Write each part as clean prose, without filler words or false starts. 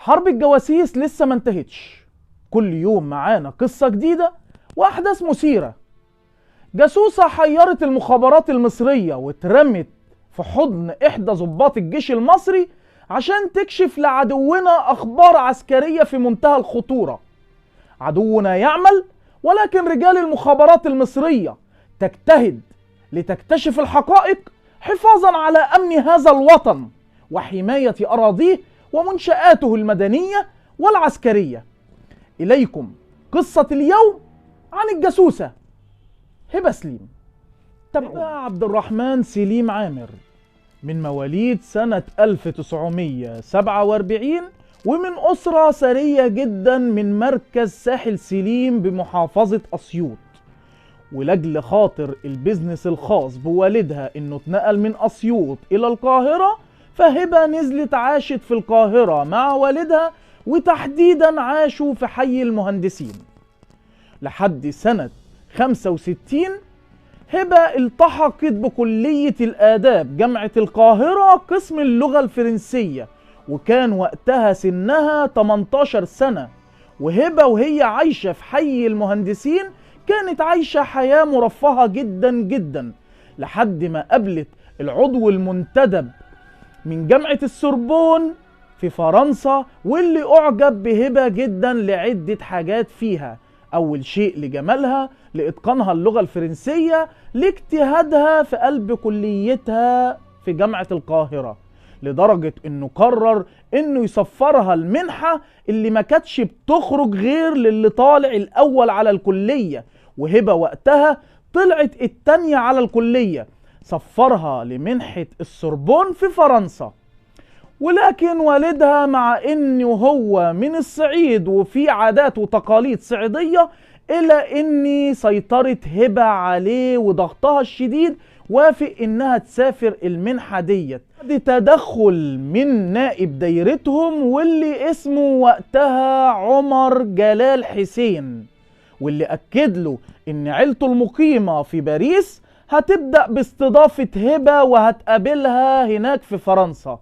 حرب الجواسيس لسه ما انتهتش. كل يوم معانا قصة جديدة وأحداث مثيرة. جاسوسة حيرت المخابرات المصرية واترمت في حضن إحدى ضباط الجيش المصري عشان تكشف لعدونا أخبار عسكرية في منتهى الخطورة. عدونا يعمل، ولكن رجال المخابرات المصرية تجتهد لتكتشف الحقائق حفاظا على أمن هذا الوطن وحماية أراضيه ومنشآته المدنية والعسكرية. إليكم قصة اليوم عن الجاسوسة هبة سليم. هبة عبد الرحمن سليم عامر من مواليد سنة 1947 ومن أسرة ثرية جدا من مركز ساحل سليم بمحافظة أسيوط. ولأجل خاطر البيزنس الخاص بوالدها إنه اتنقل من أسيوط إلى القاهرة، فهبة نزلت عاشت في القاهرة مع والدها، وتحديدا عاشوا في حي المهندسين لحد سنة 65. هبة التحقت بكلية الآداب جامعة القاهرة قسم اللغة الفرنسية، وكان وقتها سنها 18 سنة. وهبة وهي عايشة في حي المهندسين كانت عايشة حياة مرفهة جدا جدا لحد ما قابلت العضو المنتدب من جامعة السوربون في فرنسا، واللي أعجب بهبة جدا لعدة حاجات فيها. أول شيء لجمالها، لإتقانها اللغة الفرنسية، لاجتهادها في قلب كليتها في جامعة القاهرة، لدرجة إنه قرر إنه يسفرها المنحة اللي ما كانتش بتخرج غير للي طالع الأول على الكلية. وهبة وقتها طلعت التانية على الكلية، سفرها لمنحة السوربون في فرنسا. ولكن والدها مع انه هو من الصعيد وفي عادات وتقاليد صعيدية، الا ان سيطرة هبة عليه وضغطها الشديد وافق انها تسافر المنحة ديت بعد تدخل من نائب دايرتهم، واللي اسمه وقتها عمر جلال حسين، واللي اكد له ان عيلته المقيمة في باريس هتبدأ باستضافة هبة وهتقابلها هناك في فرنسا.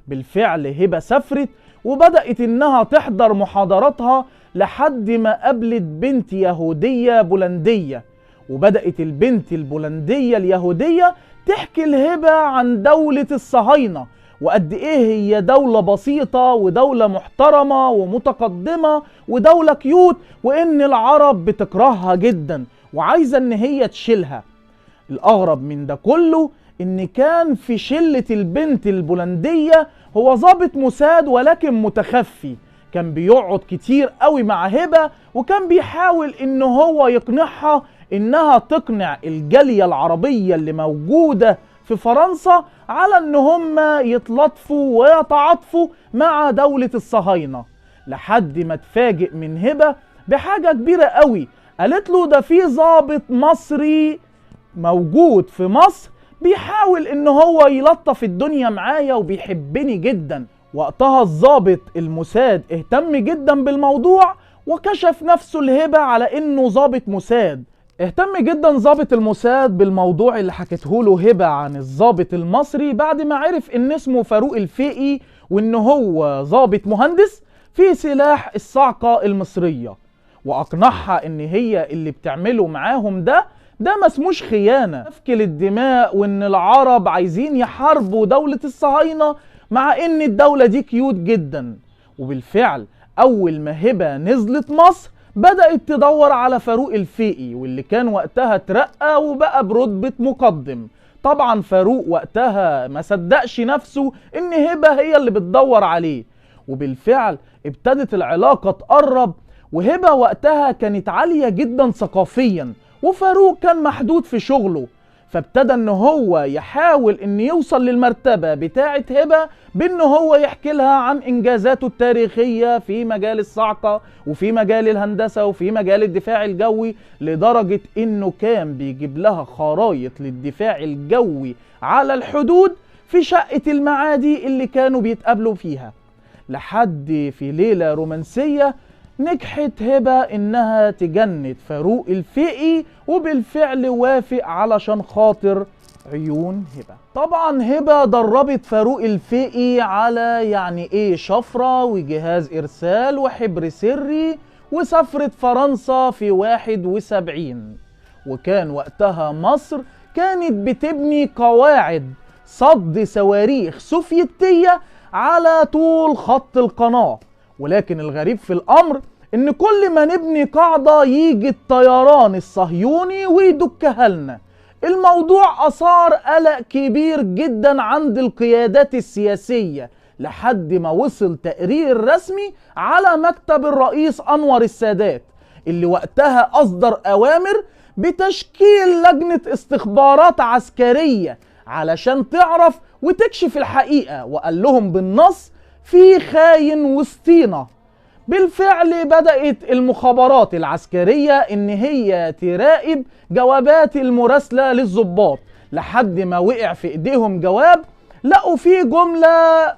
بالفعل هبة سافرت وبدأت انها تحضر محاضراتها لحد ما قابلت بنت يهودية بولندية، وبدأت البنت البولندية اليهودية تحكي لهبة عن دولة الصهاينة وقد ايه هي دولة بسيطة ودولة محترمة ومتقدمة ودولة كيوت، وان العرب بتكرهها جدا وعايزة ان هي تشيلها. الأغرب من ده كله إن كان في شلة البنت البولندية هو ضابط موساد ولكن متخفي، كان بيقعد كتير قوي مع هبة، وكان بيحاول إن هو يقنعها إنها تقنع الجالية العربية اللي موجودة في فرنسا على إن هم يتلطفوا ويتعاطفوا مع دولة الصهاينة. لحد ما تفاجئ من هبة بحاجة كبيرة قوي، قالت له ده في ضابط مصري موجود في مصر بيحاول ان هو يلطف الدنيا معايا وبيحبني جدا. وقتها الضابط الموساد اهتم جدا بالموضوع وكشف نفسه لهبة على انه ضابط موساد. اهتم جدا ضابط الموساد بالموضوع اللي حكته له هبة عن الضابط المصري بعد ما عرف ان اسمه فاروق الفقي وان هو ضابط مهندس في سلاح الصاعقة المصرية، واقنعها ان هي اللي بتعمله معاهم ده ما اسموش خيانة، سفك للدماء، وان العرب عايزين يحاربوا دولة الصهاينة مع ان الدولة دي كيوت جدا. وبالفعل اول ما هبة نزلت مصر بدأت تدور على فاروق الفقي، واللي كان وقتها اترقى وبقى برتبة مقدم. طبعا فاروق وقتها ما صدقش نفسه ان هبة هي اللي بتدور عليه، وبالفعل ابتدت العلاقة تقرب. وهبة وقتها كانت عالية جدا ثقافيا، وفاروق كان محدود في شغله، فابتدى ان هو يحاول ان يوصل للمرتبة بتاعة هبة بان هو يحكي لها عن انجازاته التاريخية في مجال الصاعقة وفي مجال الهندسة وفي مجال الدفاع الجوي، لدرجة انه كان بيجيب لها خرايط للدفاع الجوي على الحدود في شقة المعادي اللي كانوا بيتقابلوا فيها. لحد في ليلة رومانسية نجحت هبة انها تجند فاروق الفقي، وبالفعل وافق علشان خاطر عيون هبة. طبعا هبة دربت فاروق الفقي على يعني ايه شفرة وجهاز ارسال وحبر سري، وسافرت فرنسا في 71. وكان وقتها مصر كانت بتبني قواعد صد صواريخ سوفيتية على طول خط القناة. ولكن الغريب في الامر ان كل ما نبني قاعدة يجي الطيران الصهيوني ويدكها لنا. الموضوع أثار قلق كبير جدا عند القيادات السياسية، لحد ما وصل تقرير رسمي على مكتب الرئيس أنور السادات، اللي وقتها أصدر أوامر بتشكيل لجنة استخبارات عسكرية علشان تعرف وتكشف الحقيقة. وقال لهم بالنص: في خاين وسطينا. بالفعل بدأت المخابرات العسكرية إن هي تراقب جوابات المراسلة للضباط، لحد ما وقع في إيديهم جواب لقوا فيه جملة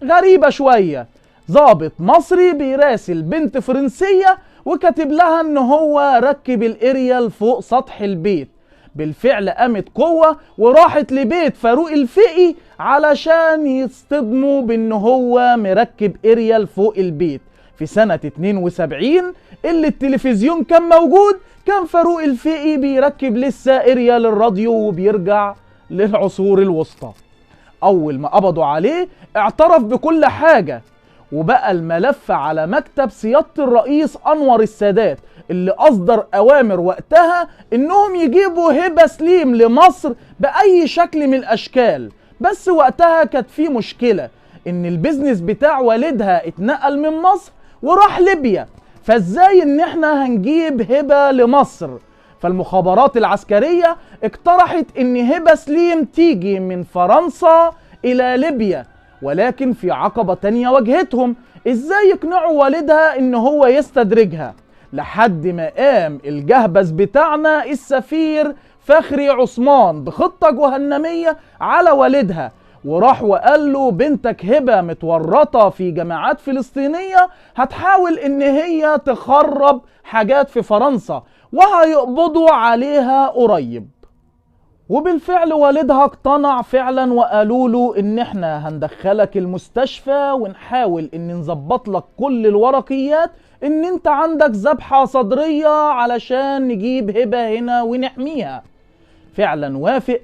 غريبة شوية. ضابط مصري بيراسل بنت فرنسية وكاتب لها إن هو ركب الإريال فوق سطح البيت. بالفعل قامت قوة وراحت لبيت فاروق الفقي علشان يصطدموا بإن هو مركب إريال فوق البيت. في سنة 72 اللي التلفزيون كان موجود، كان فاروق الفقي بيركب لسه اريال الراديو وبيرجع للعصور الوسطى. اول ما قبضوا عليه اعترف بكل حاجة، وبقى الملف على مكتب سيادة الرئيس انور السادات، اللي اصدر اوامر وقتها انهم يجيبوا هبة سليم لمصر باي شكل من الاشكال. بس وقتها كانت في مشكلة، ان البيزنس بتاع والدها اتنقل من مصر وراح ليبيا، فازاي ان احنا هنجيب هبة لمصر؟ فالمخابرات العسكرية اقترحت ان هبة سليم تيجي من فرنسا الى ليبيا. ولكن في عقبة تانية واجهتهم، ازاي يقنعوا والدها ان هو يستدرجها؟ لحد ما قام الجهبذ بتاعنا السفير فخري عثمان بخطة جهنمية على والدها، وراح وقال له: بنتك هبة متورطة في جماعات فلسطينية هتحاول ان هي تخرب حاجات في فرنسا وهيقبضوا عليها قريب. وبالفعل والدها اقتنع فعلا، وقالوا له ان احنا هندخلك المستشفى ونحاول ان نظبط لك كل الورقيات ان انت عندك ذبحة صدرية علشان نجيب هبة هنا ونحميها. فعلا وافق،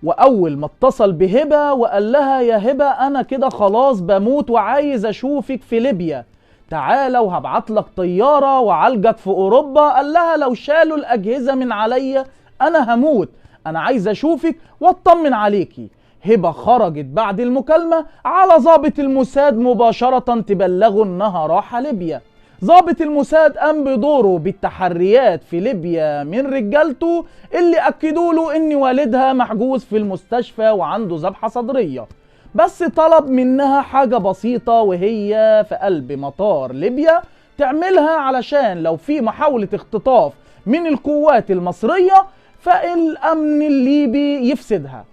واول ما اتصل بهبة وقال لها: يا هبة انا كده خلاص بموت وعايز اشوفك في ليبيا، تعالى وهبعت لك طيارة وعالجك في اوروبا. قال لها: لو شالوا الاجهزة من عليا انا هموت، انا عايز اشوفك واطمن عليكي. هبة خرجت بعد المكالمة على ضابط الموساد مباشرة تبلغه انها راحة ليبيا. ضابط الموساد قام بدوره بالتحريات في ليبيا من رجالته، اللي اكدوا له ان والدها محجوز في المستشفى وعنده ذبحة صدرية. بس طلب منها حاجة بسيطة، وهي في قلب مطار ليبيا تعملها علشان لو في محاولة اختطاف من القوات المصرية فالامن الليبي يفسدها.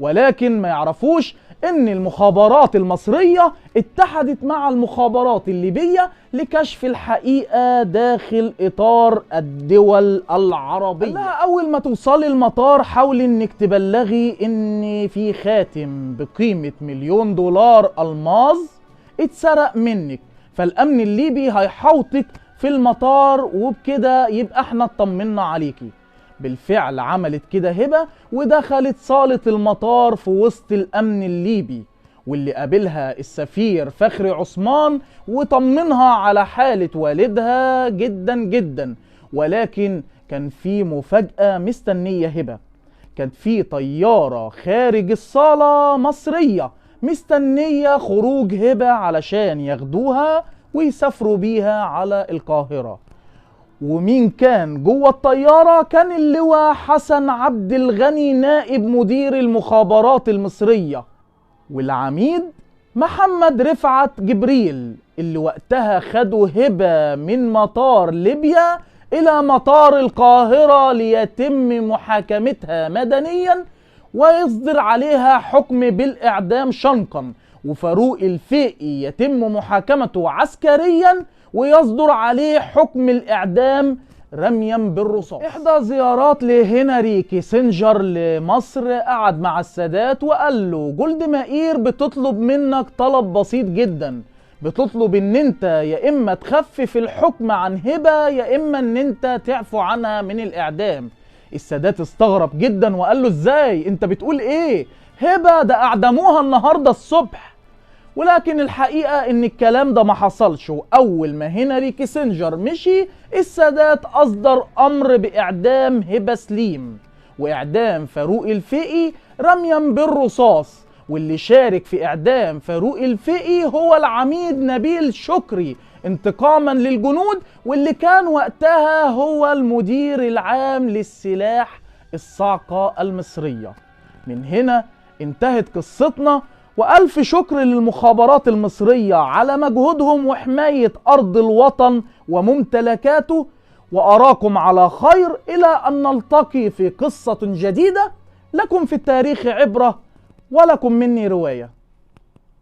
ولكن ما يعرفوش ان المخابرات المصرية اتحدت مع المخابرات الليبية لكشف الحقيقة داخل اطار الدول العربية. قال لها: اول ما توصلي المطار حاولي انك تبلغي ان في خاتم بقيمة $1,000,000 الماظ اتسرق منك، فالامن الليبي هيحوطك في المطار، وبكده يبقى احنا اطمنا عليكي. بالفعل عملت كده هبة ودخلت صالة المطار في وسط الأمن الليبي، واللي قابلها السفير فخري عثمان وطمنها على حالة والدها جدا جدا. ولكن كان في مفاجأة مستنية هبة، كانت في طيارة خارج الصالة مصرية مستنية خروج هبة علشان ياخدوها ويسافروا بيها على القاهرة. ومين كان جوه الطيارة؟ كان اللواء حسن عبد الغني نائب مدير المخابرات المصرية، والعميد محمد رفعت جبريل، اللي وقتها خدوا هبة من مطار ليبيا إلى مطار القاهرة ليتم محاكمتها مدنيا ويصدر عليها حكم بالإعدام شنقا، وفاروق الفقي يتم محاكمته عسكريا ويصدر عليه حكم الإعدام رميا بالرصاص. إحدى زيارات لهنري كيسنجر لمصر قعد مع السادات وقال له جولد مائير بتطلب منك طلب بسيط جدا، بتطلب ان انت يا اما تخفف الحكم عن هبة يا اما ان انت تعفو عنها من الاعدام. السادات استغرب جدا وقال له ازاي انت بتقول ايه؟ هبة ده اعدموها النهاردة الصبح. ولكن الحقيقة ان الكلام ده ما حصلش، واول ما هنري كيسنجر مشي السادات اصدر امر باعدام هبة سليم واعدام فاروق الفقي رميا بالرصاص. واللي شارك في اعدام فاروق الفقي هو العميد نبيل شكري انتقاما للجنود، واللي كان وقتها هو المدير العام للسلاح الصاعقة المصرية. من هنا انتهت قصتنا، وألف شكر للمخابرات المصرية على مجهودهم وحماية أرض الوطن وممتلكاته، وأراكم على خير إلى أن نلتقي في قصة جديدة. لكم في التاريخ عبرة ولكم مني رواية.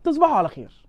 تصبحوا على خير.